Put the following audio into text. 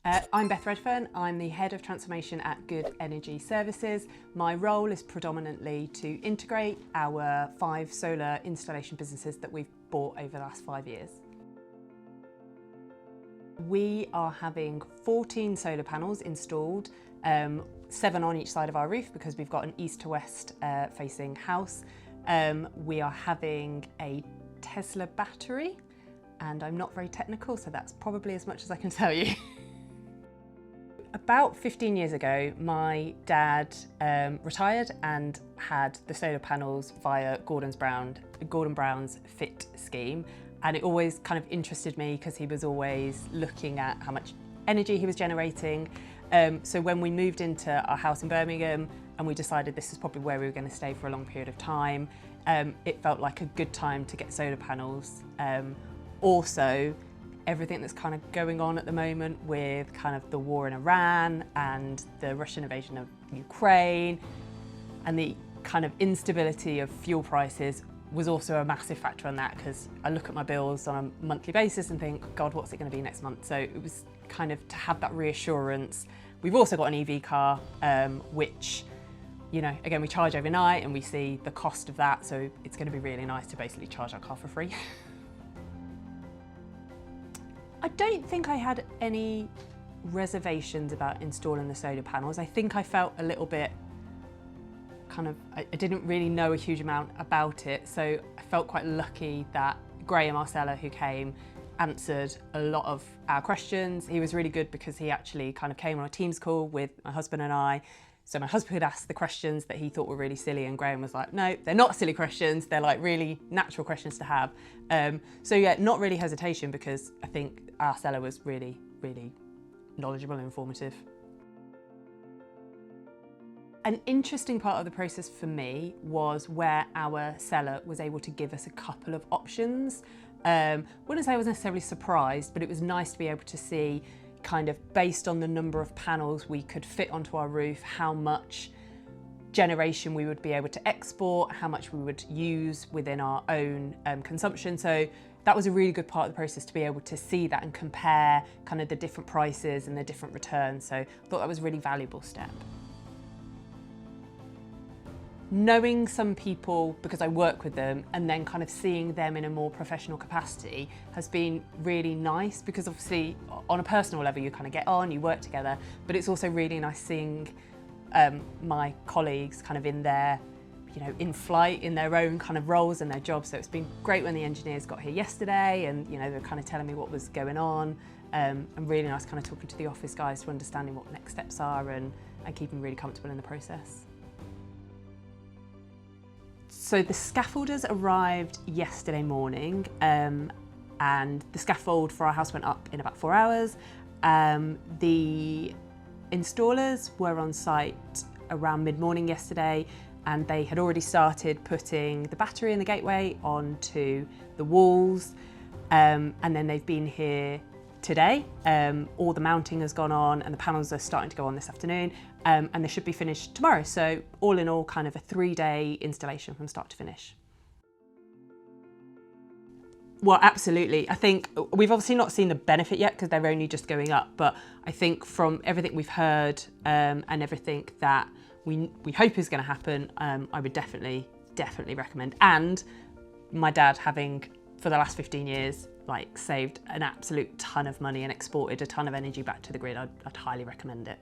I'm Beth Redfern. I'm the Head of Transformation at Good Energy Services. My role is predominantly to integrate our 5 solar installation businesses that we've bought over the last 5 years. We are having 14 solar panels installed, 7 on each side of our roof because we've got an east to west facing house. We are having a Tesla battery, and I'm not very technical, so that's probably as much as I can tell you. About 15 years ago, my dad retired and had the solar panels via Gordon Brown's FIT scheme. And it always kind of interested me because he was always looking at how much energy he was generating. So when we moved into our house in Birmingham and we decided this is probably where we were going to stay for a long period of time, it felt like a good time to get solar panels. Also, everything that's kind of going on at the moment with kind of the war in Iran and the Russian invasion of Ukraine and the kind of instability of fuel prices was also a massive factor on that, because I look at my bills on a monthly basis and think, God, what's it going to be next month? So it was kind of to have that reassurance. We've also got an EV car, which, you know, again, we charge overnight and we see the cost of that. So it's going to be really nice to basically charge our car for free. I don't think I had any reservations about installing the solar panels. I think I felt a little bit I didn't really know a huge amount about it, so I felt quite lucky that Graham, our seller who came, answered a lot of our questions. He was really good because he actually kind of came on a Teams call with my husband and I. So my husband had asked the questions that he thought were really silly, and Graham was like, no, they're not silly questions, they're like really natural questions to have. So yeah, not really hesitation, because I think our seller was really, really knowledgeable and informative. An interesting part of the process for me was where our seller was able to give us a couple of options. Wouldn't say I was necessarily surprised, but it was nice to be able to see, kind of based on the number of panels we could fit onto our roof, how much generation we would be able to export, how much we would use within our own consumption. So that was a really good part of the process, to be able to see that and compare kind of the different prices and the different returns. So I thought that was a really valuable step. Knowing some people, because I work with them, and then kind of seeing them in a more professional capacity has been really nice, because obviously on a personal level you kind of get on, you work together, but it's also really nice seeing my colleagues kind of in their, you know, in flight in their own kind of roles and their jobs. So it's been great when the engineers got here yesterday and, you know, they were kind of telling me what was going on, and really nice kind of talking to the office guys to understanding what next steps are and keeping really comfortable in the process. So the scaffolders arrived yesterday morning, and the scaffold for our house went up in about 4 hours. The installers were on site around mid-morning yesterday, and they had already started putting the battery and the gateway onto the walls, and then they've been here today. All the mounting has gone on and the panels are starting to go on this afternoon, and they should be finished tomorrow. So all in all, kind of a 3-day installation from start to finish. Well, absolutely. I think we've obviously not seen the benefit yet because they're only just going up, but I think from everything we've heard and everything that we hope is going to happen, I would definitely recommend. And my dad, having for the last 15 years like saved an absolute ton of money and exported a ton of energy back to the grid, I'd highly recommend it.